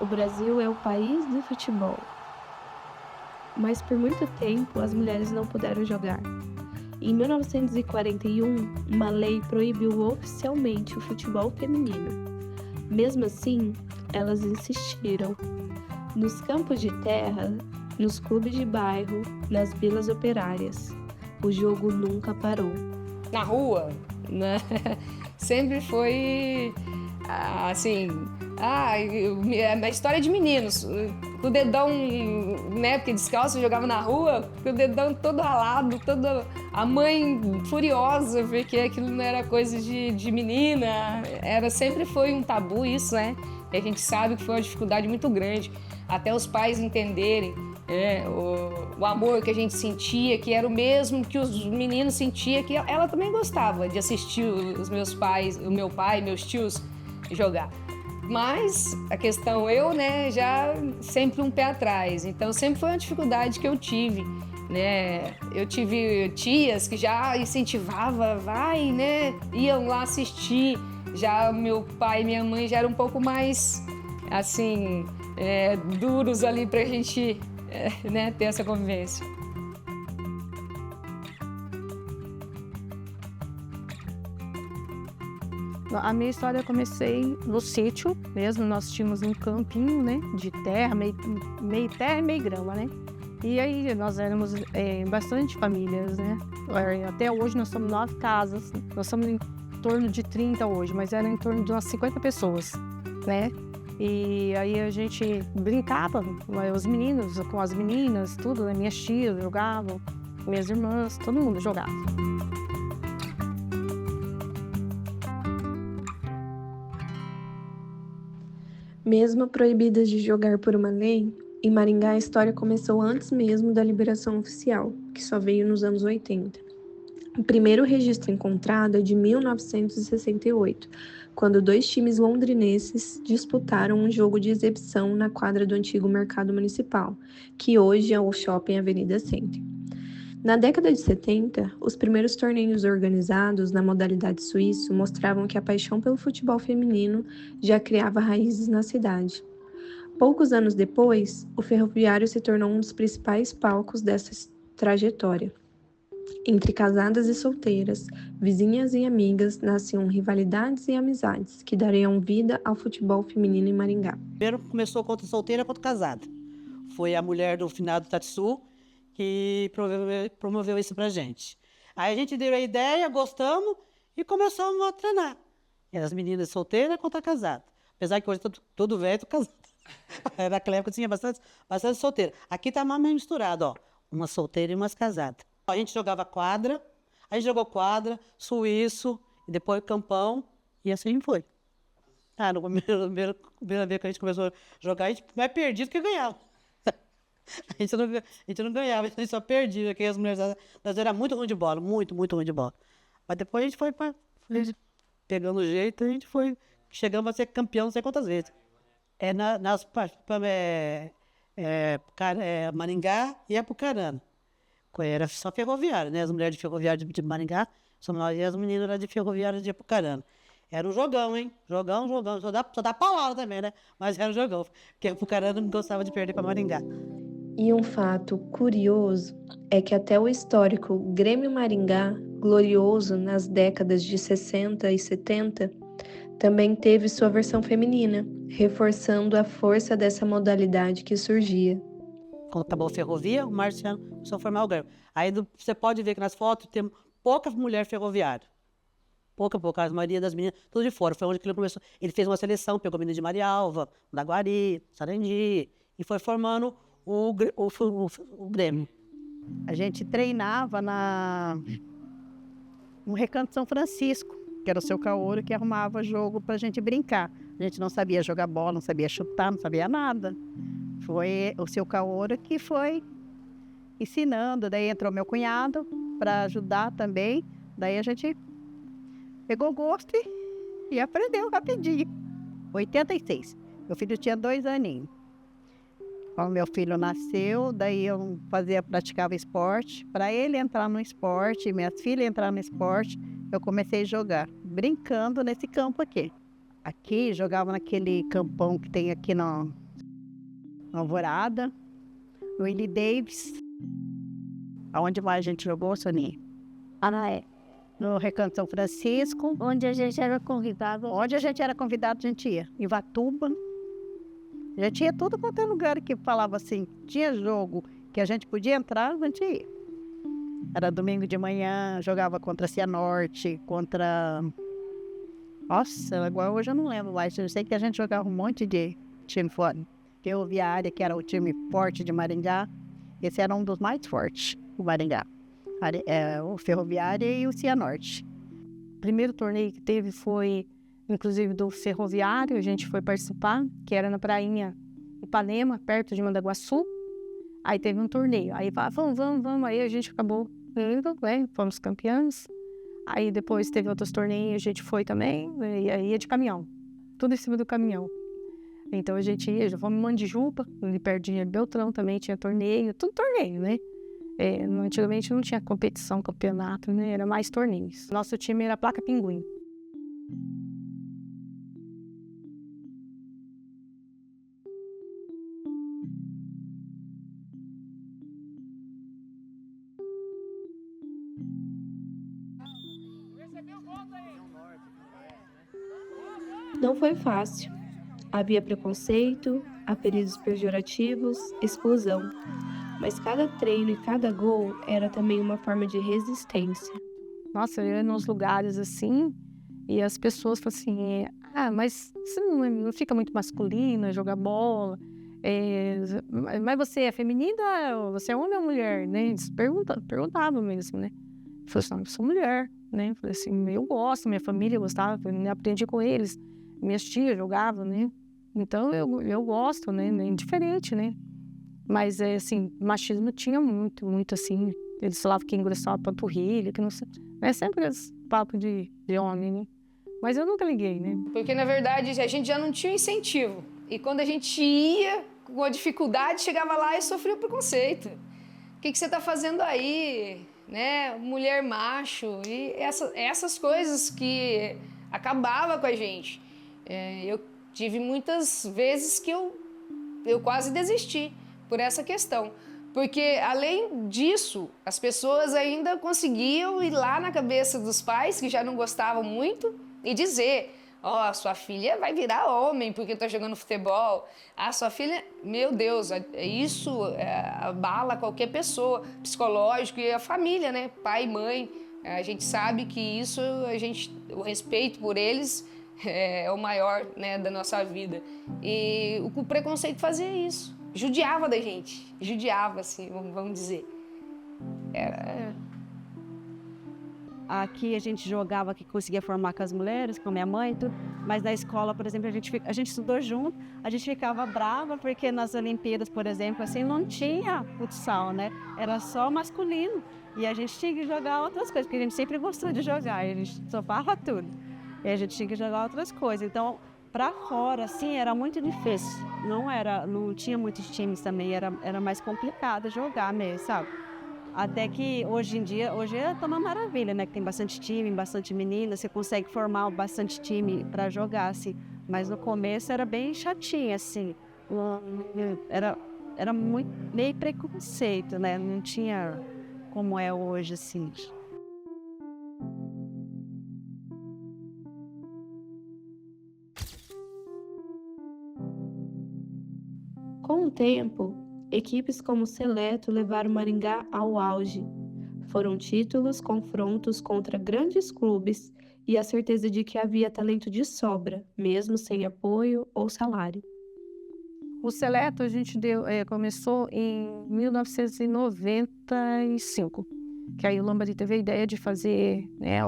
O Brasil é o país do futebol, mas por muito tempo as mulheres não puderam jogar. Em 1941, uma lei proibiu oficialmente o futebol feminino. Mesmo assim, elas insistiram. Nos campos de terra, nos clubes de bairro, nas vilas operárias, o jogo nunca parou. Na rua, né? Sempre foi assim, a história de meninos, com o dedão, né, porque descalço jogava na rua, com o dedão todo ralado, toda a mãe furiosa, porque aquilo não era coisa de menina, sempre foi um tabu isso, né? E a gente sabe que foi uma dificuldade muito grande, até os pais entenderem o amor que a gente sentia, que era o mesmo que os meninos sentiam, que ela também gostava de assistir os meus pais, o meu pai, meus tios jogar. Mas a questão, né, já sempre um pé atrás. Então sempre foi uma dificuldade que eu tive, né? Eu tive tias que já incentivavam, vai, né? Iam lá assistir. Já meu pai e minha mãe já eram um pouco mais, assim, duros ali pra gente, né, ter essa convivência. A minha história eu comecei no sítio mesmo, nós tínhamos um campinho, né, de terra, meio terra e meio grama, né? E aí nós éramos bastante famílias, né? Até hoje nós somos 9 casas, nós somos em torno de 30 hoje, mas era em torno de umas 50 pessoas, né? E aí a gente brincava, os meninos com as meninas, tudo, né? Minhas tias jogavam, minhas irmãs, todo mundo jogava. Mesmo proibidas de jogar por uma lei, em Maringá a história começou antes mesmo da liberação oficial, que só veio nos anos 80. O primeiro registro encontrado é de 1968, quando 2 times londrinenses disputaram um jogo de exibição na quadra do antigo Mercado Municipal, que hoje é o Shopping Avenida Center. Na década de 70, os primeiros torneios organizados na modalidade suíço mostravam que a paixão pelo futebol feminino já criava raízes na cidade. Poucos anos depois, o Ferroviário se tornou um dos principais palcos dessa trajetória. Entre casadas e solteiras, vizinhas e amigas, nasciam rivalidades e amizades que dariam vida ao futebol feminino em Maringá. Primeiro começou contra solteira contra casada. Foi a mulher do finado Tatsu que promoveu isso pra gente. Aí a gente deu a ideia, gostamos e começamos a treinar. E as meninas solteiras contra casadas. Apesar que hoje todo velho casado. Naquela época tinha bastante solteira. Aqui tá mais misturado, ó. Umas solteiras e umas casadas. A gente jogava quadra, a gente jogou quadra, suíço, e depois campão, e assim foi. No primeira vez que a gente começou a jogar, a gente mais perdia do que ganhava. A gente não ganhava, a gente só perdia, porque as mulheres nós era muito ruim de bola, muito, muito ruim de bola. Mas depois a gente foi pegando o jeito, a gente foi, chegamos a ser campeão não sei quantas vezes. Maringá e Apucarana. Era só ferroviária, né? As mulheres de ferroviária de Maringá, somos nós e as meninas eram de ferroviária de Apucarana. Era um jogão, hein? Jogão. Só dá palavra também, né? Mas era um jogão, porque Apucarana não gostava de perder para Maringá. E um fato curioso é que até o histórico Grêmio Maringá, glorioso nas décadas de 60 e 70, também teve sua versão feminina, reforçando a força dessa modalidade que surgia. Quando acabou a ferrovia, o Marciano começou a formar o Grêmio. Aí você pode ver que nas fotos tem pouca mulher ferroviária. Pouca, a maioria das meninas, tudo de fora. Foi onde que ele começou. Ele fez uma seleção, pegou a menina de Marialva, Daguari, Sarandi, e foi formando o Grêmio. A gente treinava no Recanto São Francisco, que era o seu Caouro que arrumava jogo pra gente brincar. A gente não sabia jogar bola, não sabia chutar, não sabia nada. Foi o seu Caouro que foi ensinando. Daí entrou meu cunhado para ajudar também. Daí a gente pegou gosto e aprendeu rapidinho. 86. Meu filho tinha 2 aninhos. Quando meu filho nasceu, daí eu praticava esporte. Para ele entrar no esporte, minhas filhas entrar no esporte, eu comecei a jogar, brincando nesse campo aqui. Aqui, jogava naquele campão que tem aqui no Alvorada, no Willie Davis. Aonde mais a gente jogou, Soninha? Anaé, No Recanto São Francisco. onde a gente era convidado. Onde a gente era convidado, a gente ia. Ivatuba. Já tinha tudo quanto é lugar que falava assim. Tinha jogo que a gente podia entrar, a gente ia. Era domingo de manhã, jogava contra a Cianorte, contra... Nossa, agora hoje eu não lembro mais. Eu sei que a gente jogava um monte de time fora. Ferroviária, que era o time forte de Maringá. Esse era um dos mais fortes, o Maringá. O Ferroviária e o Cianorte. O primeiro torneio que teve foi, inclusive, do Ferroviário, a gente foi participar, que era na prainha Ipanema, perto de Mandaguaçu. Aí teve um torneio, aí vamos, aí a gente acabou indo, né? Fomos campeãs. Aí depois teve outros torneios, a gente foi também, e aí ia de caminhão, tudo em cima do caminhão. Então a gente ia, já fomos em Mandijuba, ali perto de Beltrão também tinha torneio, tudo torneio, né? Antigamente não tinha competição, campeonato, né? Era mais torneios. Nosso time era a Placa Pinguim. Não foi fácil. Havia preconceito, apelidos pejorativos, exclusão. Mas cada treino e cada gol era também uma forma de resistência. Nossa, eu ia nos lugares assim, e as pessoas falam assim, mas você não fica muito masculina, jogar bola? Mas você é feminina, ou você é homem ou mulher, né? Eles perguntavam mesmo, né? Eu falei assim, não, eu sou mulher, né? Eu falei assim, eu gosto, minha família gostava, eu aprendi com eles, minhas tias jogavam, né? Então eu gosto, né? É indiferente, né? Mas, assim, machismo tinha muito, muito, assim. Eles falavam que engrossava a panturrilha, que não sei. É sempre esse papo de homem, né? Mas eu nunca liguei, né? Porque, na verdade, a gente já não tinha incentivo. E quando a gente ia com a dificuldade, chegava lá e sofria o preconceito. O que você está fazendo aí? Né? Mulher macho. E essas coisas que acabavam com a gente. Eu tive muitas vezes que eu quase desisti por essa questão. Porque, além disso, as pessoas ainda conseguiam ir lá na cabeça dos pais, que já não gostavam muito, e dizer, sua filha vai virar homem porque está jogando futebol. Sua filha... Meu Deus, isso abala qualquer pessoa, psicológico e a família, né? Pai e mãe. A gente sabe que isso, o respeito por eles é o maior, né, da nossa vida. E o preconceito fazia isso. Judiava da gente. Judiava, assim, vamos dizer. Aqui a gente jogava, que conseguia formar com as mulheres, com a minha mãe e tudo. Mas na escola, por exemplo, a gente estudou junto, a gente ficava brava porque nas Olimpíadas, por exemplo, assim, não tinha futsal, né? Era só masculino. E a gente tinha que jogar outras coisas, porque a gente sempre gostou de jogar, e a gente topava tudo. E a gente tinha que jogar outras coisas. Então, para fora, assim, era muito difícil. Não tinha muitos times também, era mais complicado jogar mesmo, sabe? Até que hoje em dia, tá uma maravilha, né? Que tem bastante time, bastante menina, você consegue formar bastante time para jogar, assim. Mas no começo era bem chatinho, assim. Era muito, meio preconceito, né? Não tinha como é hoje, assim. Com o tempo, equipes como o Seleto levaram o Maringá ao auge. Foram títulos, confrontos contra grandes clubes e a certeza de que havia talento de sobra, mesmo sem apoio ou salário. O Seleto a gente começou em 1995, que aí o Lambari teve a ideia de fazer, né,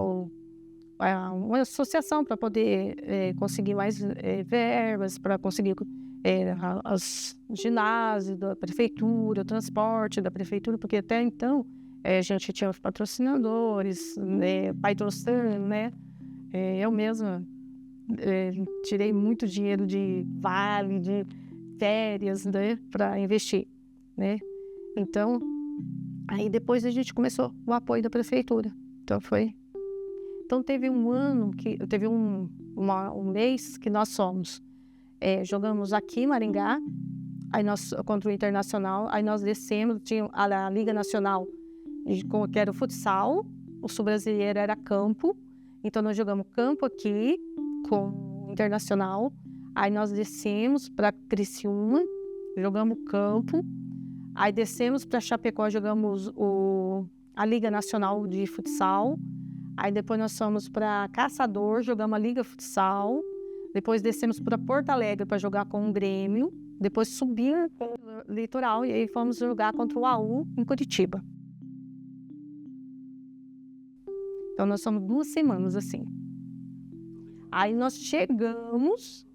uma associação para poder conseguir mais verbas, para conseguir os ginásios da prefeitura, o transporte da prefeitura, porque até então a gente tinha os patrocinadores, patrocinando, né? Eu mesma tirei muito dinheiro de vale, de férias, né, para investir, né? Então, aí depois a gente começou o apoio da prefeitura. Então teve um ano teve um mês que nós jogamos aqui em Maringá, aí nós, contra o Internacional, aí nós descemos, tinha a Liga Nacional, que era o futsal, o sul-brasileiro era campo, então nós jogamos campo aqui com o Internacional, aí nós descemos para Criciúma, jogamos campo, aí descemos para Chapecó, jogamos a Liga Nacional de Futsal, aí depois nós fomos para Caçador, jogamos a Liga Futsal, depois descemos para Porto Alegre para jogar com o Grêmio, depois subimos para o Litoral e aí fomos jogar contra o AU em Curitiba. Então nós somos 2 semanas assim. Aí nós chegamos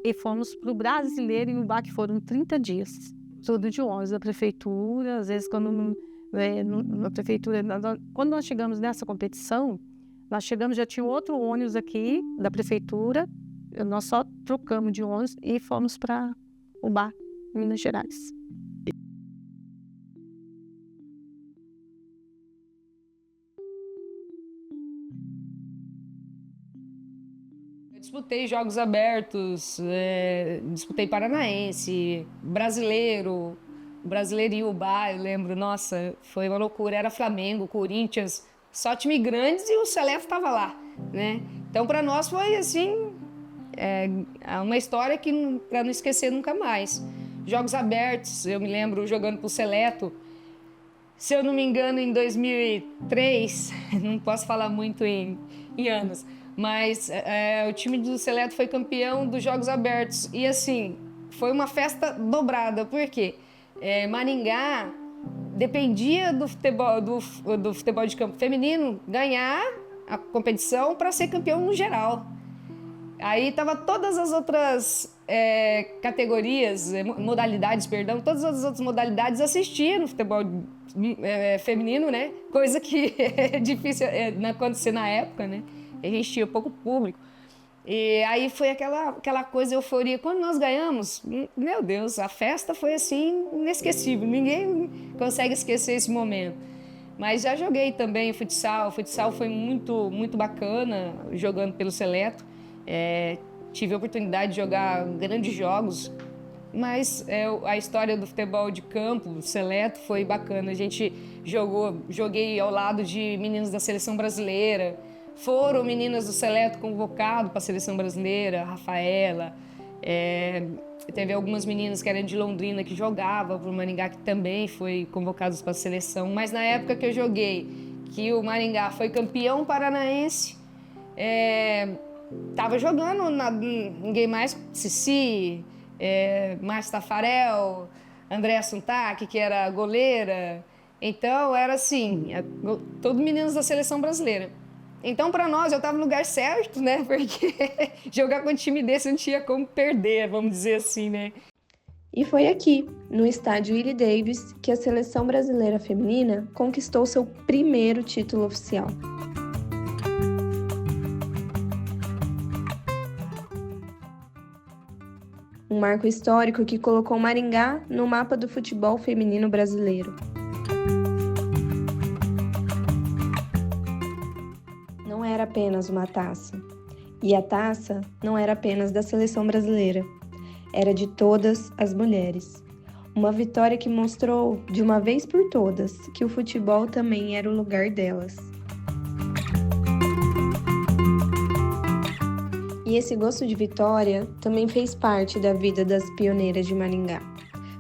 e fomos para o Brasileiro em Ubá, que foram 30 dias. Tudo de ônibus da prefeitura, às vezes quando na prefeitura, quando nós chegamos nessa competição, nós chegamos, já tinha outro ônibus aqui da prefeitura, nós só trocamos de ônibus e fomos para Ubá, Minas Gerais. Eu disputei Jogos Abertos, disputei Paranaense, Brasileiro e Ubá, eu lembro, nossa, foi uma loucura, era Flamengo, Corinthians, só time grandes e o Seleto estava lá, né? Então para nós foi assim, uma história que para não esquecer nunca mais. Jogos Abertos, eu me lembro jogando pro Seleto, se eu não me engano em 2003, não posso falar muito em anos, mas o time do Seleto foi campeão dos Jogos Abertos e assim, foi uma festa dobrada, por quê? Maringá dependia do futebol de campo feminino ganhar a competição para ser campeão no geral. Aí tava todas as outras categorias, modalidades, perdão, todas as outras modalidades assistiam no futebol feminino, né? Coisa que é difícil acontecer na época, né? A gente tinha pouco público. E aí foi aquela coisa, euforia. Quando nós ganhamos, meu Deus, a festa foi assim, inesquecível. Ninguém consegue esquecer esse momento. Mas já joguei também futsal. O futsal foi muito, muito bacana, jogando pelo Seleto. Tive a oportunidade de jogar grandes jogos. Mas a história do futebol de campo, do Seleto, foi bacana. A gente joguei ao lado de meninos da seleção brasileira. Foram meninas do Seleto convocadas para a seleção brasileira, a Rafaela. Teve algumas meninas que eram de Londrina que jogavam para o Maringá, que também foi convocadas para a seleção. Mas na época que eu joguei, que o Maringá foi campeão paranaense, estava jogando ninguém mais, Cici, Márcio Tafarel, Andréa Suntac, que era goleira. Então era assim, todos meninos da seleção brasileira. Então, para nós, eu estava no lugar certo, né? Porque jogar com um time desse não tinha como perder, vamos dizer assim, né? E foi aqui, no estádio Willie Davis, que a seleção brasileira feminina conquistou seu primeiro título oficial. Um marco histórico que colocou Maringá no mapa do futebol feminino brasileiro. Não era apenas uma taça. E a taça não era apenas da seleção brasileira. Era de todas as mulheres. Uma vitória que mostrou, de uma vez por todas, que o futebol também era o lugar delas. E esse gosto de vitória também fez parte da vida das pioneiras de Maringá.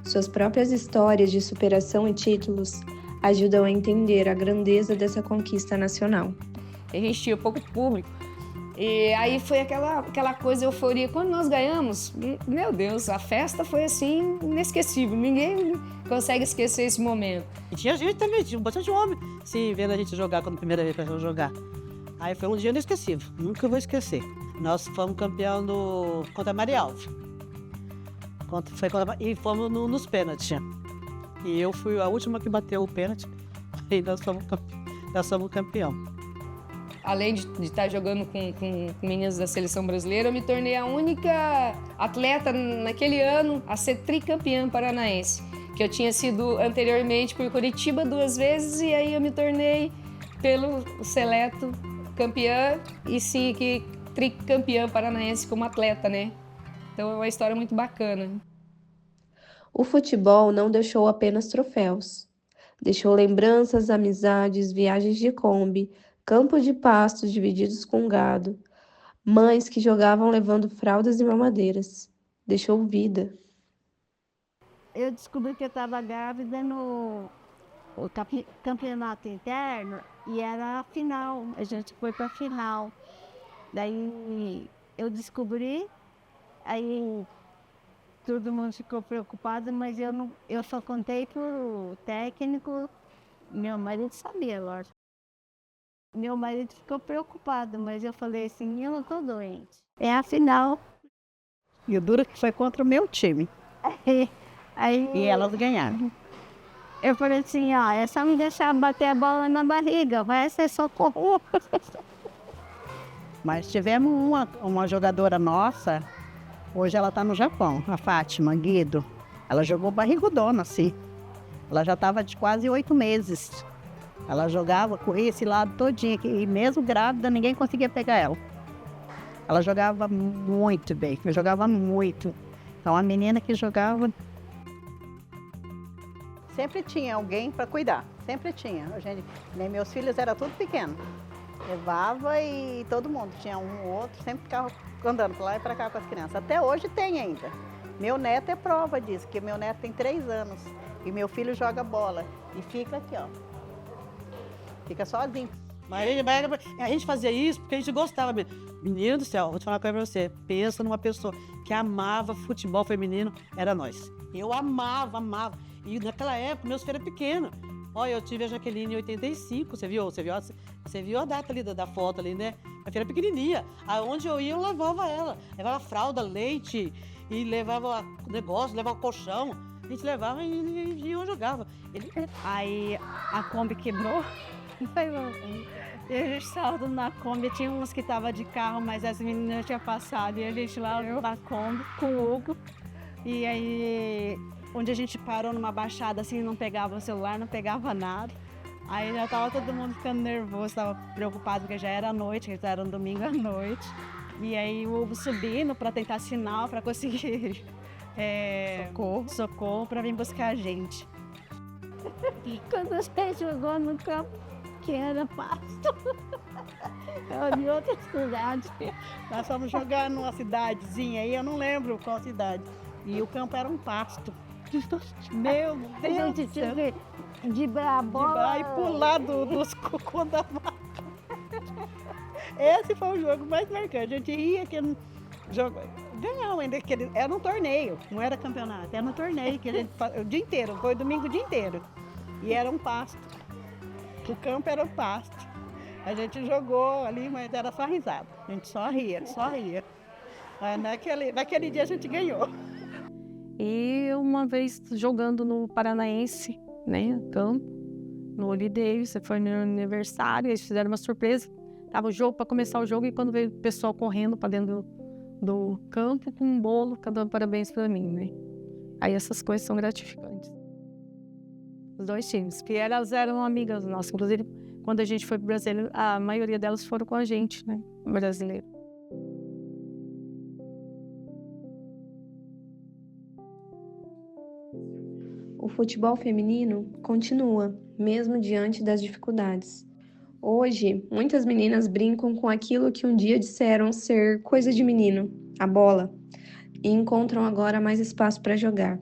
Suas próprias histórias de superação e títulos ajudam a entender a grandeza dessa conquista nacional. A gente tinha pouco público. E aí foi aquela coisa, euforia. Quando nós ganhamos, meu Deus, a festa foi assim, inesquecível. Ninguém consegue esquecer esse momento. E tinha gente também, tinha bastante homem se vendo a gente jogar quando a primeira vez que a gente jogar. Aí foi um dia inesquecível, nunca vou esquecer. Nós fomos campeão contra a Marialva. E fomos nos pênaltis. E eu fui a última que bateu o pênalti. E nós fomos campeão. Além de estar jogando com meninas da seleção brasileira, eu me tornei a única atleta naquele ano a ser tricampeã paranaense. Que eu tinha sido anteriormente por Curitiba 2 vezes e aí eu me tornei pelo Seleto campeã e sim que tricampeã paranaense como atleta, né? Então é uma história muito bacana. O futebol não deixou apenas troféus. Deixou lembranças, amizades, viagens de Kombi, campos de pastos divididos com gado, mães que jogavam levando fraldas e mamadeiras. Deixou vida. Eu descobri que eu estava grávida no campeonato interno e era a final. A gente foi para a final. Daí eu descobri, aí todo mundo ficou preocupado, mas eu só contei pro técnico. Meu marido sabia, lógico. Meu marido ficou preocupado, mas eu falei assim, eu não tô doente. É a final. E o duro que foi contra o meu time. Aí E elas ganharam. eu falei assim, ó, é só me deixar bater a bola na barriga, vai ser socorro. Mas tivemos uma jogadora nossa, hoje ela está no Japão, a Fátima Guido. Ela jogou barrigudona, assim. Ela já estava de quase 8 meses. Ela jogava, corria esse lado todinho aqui, e mesmo grávida, ninguém conseguia pegar ela. Ela jogava muito bem, jogava muito. Então, a menina que jogava... Sempre tinha alguém para cuidar, sempre tinha. Nem meus filhos eram tudo pequenos. Levava e todo mundo, tinha um ou outro, sempre ficava andando para lá e para cá com as crianças. Até hoje tem ainda. Meu neto é prova disso, que meu neto tem 3 anos e meu filho joga bola e fica aqui, ó. Fica sozinho. Mas a gente fazia isso porque a gente gostava mesmo. Menino do céu, vou te falar uma coisa pra você. Pensa numa pessoa que amava futebol feminino, era nós. Eu amava. E naquela época, meus filhos eram pequenos. Olha, eu tive a Jaqueline em 85, você viu a data ali da foto ali, né? A filha era pequenininha. Aonde eu ia, eu levava ela. Levava fralda, leite, e levava negócio, levava colchão. A gente levava e eu jogava. Aí a Kombi quebrou. E a gente estava na Kombi, tinha uns que estavam de carro, mas as meninas tinham passado. E a gente lá na Kombi com o Hugo. E aí, onde a gente parou numa baixada assim, não pegava o celular, não pegava nada. Aí já estava todo mundo ficando nervoso, estava preocupado porque já era noite, já era um domingo à noite. E aí o Hugo subindo para tentar sinal, para conseguir socorro para vir buscar a gente. Quando você jogou no campo, que era pasto. Eu de outra cidade. Nós fomos jogar numa cidadezinha aí, eu não lembro qual cidade. E o campo era um pasto. Meu A Deus gente do céu. tinha que driblar a bola. E pular dos cocô da vaca. Esse foi o jogo mais marcante. A gente ria que jogo ganhamos ainda, que era um torneio, não era campeonato, era um torneio que a gente o dia inteiro, foi domingo o dia inteiro. E era um pasto. O campo era um pasto. A gente jogou ali, mas era só risada. A gente só ria. Mas naquele dia a gente ganhou. E uma vez jogando no Paranaense, né, campo, no Holiday, você foi no aniversário, eles fizeram uma surpresa. Tava o jogo para começar o jogo e quando veio o pessoal correndo para dentro do campo com um bolo, cantando parabéns para mim, né? Aí essas coisas são gratificantes. Os 2 times, que elas eram amigas nossas, inclusive quando a gente foi para o Brasil, a maioria delas foram com a gente, né, brasileiro. O futebol feminino continua, mesmo diante das dificuldades. Hoje, muitas meninas brincam com aquilo que um dia disseram ser coisa de menino, a bola, e encontram agora mais espaço para jogar.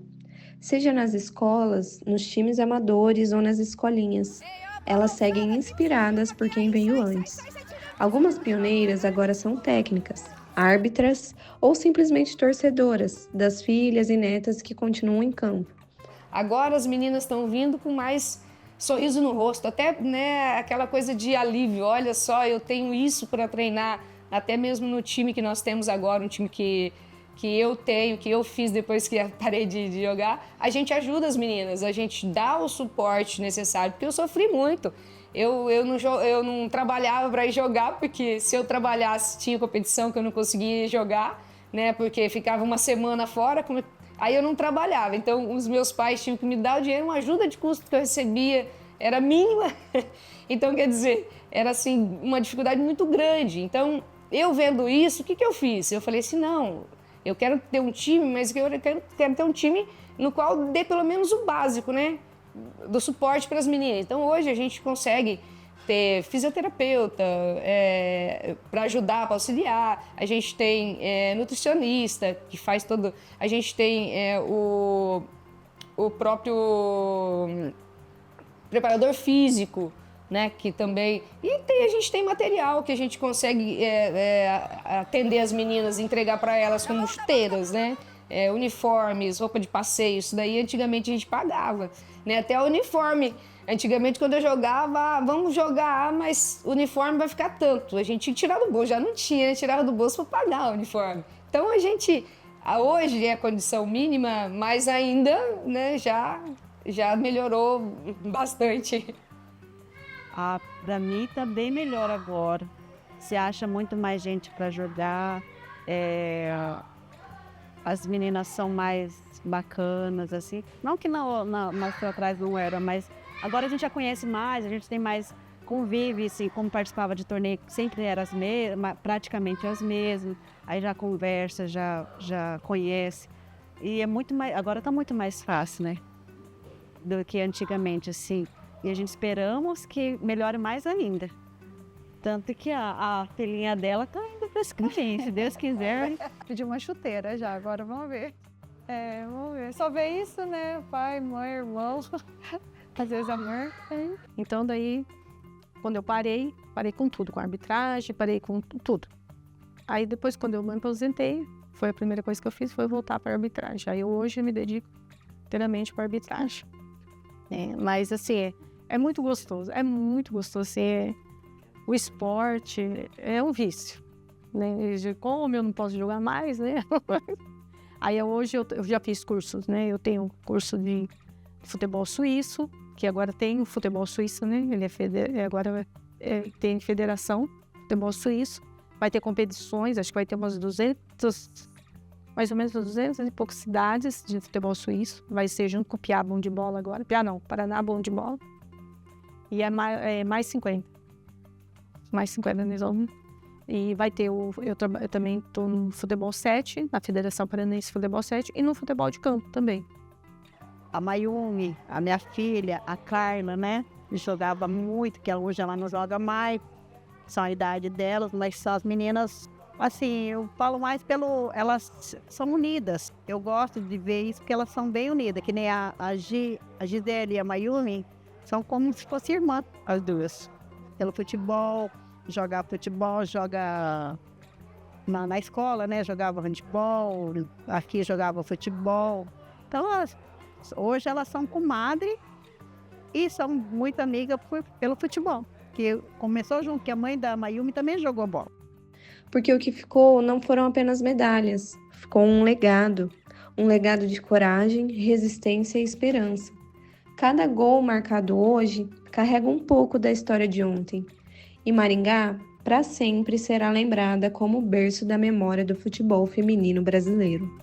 Seja nas escolas, nos times amadores ou nas escolinhas, elas seguem inspiradas por quem veio antes. Algumas pioneiras agora são técnicas, árbitras ou simplesmente torcedoras das filhas e netas que continuam em campo. Agora as meninas estão vindo com mais sorriso no rosto, até, né, aquela coisa de alívio. Olha só, eu tenho isso para treinar, até mesmo no time que nós temos agora, um time que eu tenho, que eu fiz depois que parei de jogar. A gente ajuda as meninas, a gente dá o suporte necessário, porque eu sofri muito. Eu não trabalhava para ir jogar, porque se eu trabalhasse tinha competição que eu não conseguia jogar, né, porque ficava uma semana fora. Aí eu não trabalhava, então os meus pais tinham que me dar o dinheiro, uma ajuda de custo que eu recebia era mínima. Então, quer dizer, era assim, uma dificuldade muito grande. Então, eu vendo isso, o que eu fiz? Eu falei assim, não, eu quero ter um time, mas eu quero ter um time no qual dê pelo menos o básico, né, do suporte para as meninas. Então hoje a gente consegue ter fisioterapeuta para ajudar, para auxiliar, a gente tem nutricionista que faz todo, a gente tem o próprio preparador físico, né, que também, a gente tem material que a gente consegue atender as meninas, entregar para elas como chuteiras, né, uniformes, roupa de passeio. Isso daí antigamente a gente pagava, né, até o uniforme. Antigamente, quando eu jogava, vamos jogar, mas o uniforme vai ficar tanto. A gente tinha que tirar do bolso, já não tinha, né? Tirava do bolso para pagar o uniforme. Então, hoje é a condição mínima, mas ainda, né, já melhorou bastante. Para mim tá bem melhor agora. Você acha muito mais gente para jogar, as meninas são mais bacanas, assim. Não que mais para trás não era, mas agora a gente já conhece mais, a gente tem mais convívio, assim, como participava de torneio, sempre era praticamente as mesmas, aí já conversa, já conhece. E agora tá muito mais fácil, né, do que antigamente, assim. E a gente esperamos que melhore mais ainda. Tanto que a filhinha dela tá indo para esse caminho, se Deus quiser. Pedi uma chuteira já, agora vamos ver. Vamos ver. Só ver isso, né? Pai, mãe, irmão, às vezes amor. Então daí, quando eu parei com tudo, com a arbitragem, parei com tudo. Aí depois, quando eu me aposentei, foi a primeira coisa que eu fiz, foi voltar para a arbitragem. Aí hoje eu me dedico inteiramente para a arbitragem. Mas assim, é muito gostoso, assim, o esporte é um vício, né? Como eu não posso jogar mais, né? Aí hoje eu já fiz cursos, né? Eu tenho curso de futebol suíço, que agora tem o futebol suíço, né? Ele agora tem federação, futebol suíço. Vai ter competições, acho que vai ter mais ou menos 200 e poucas cidades de futebol suíço. Vai ser junto com o Piá Bom de Bola agora. Paraná Bom de Bola. E mais 50. Mais 50 nesse ano. E vai ter eu também estou no futebol 7, na Federação Paranaense Futebol 7, e no futebol de campo também. A Mayumi, a minha filha, a Carla, né? Jogava muito, que hoje ela não joga mais. São a idade delas, mas são as meninas, assim, eu falo mais elas são unidas. Eu gosto de ver isso, porque elas são bem unidas, que nem a Gisele e a Mayumi, são como se fossem irmãs, as duas. Pelo futebol, joga na escola, né? Jogava handebol, aqui jogava futebol. Então, hoje elas são comadre e são muito amigas pelo futebol. Que começou junto, que a mãe da Mayumi também jogou bola. Porque o que ficou não foram apenas medalhas, ficou um legado de coragem, resistência e esperança. Cada gol marcado hoje carrega um pouco da história de ontem. E Maringá, para sempre, será lembrada como o berço da memória do futebol feminino brasileiro.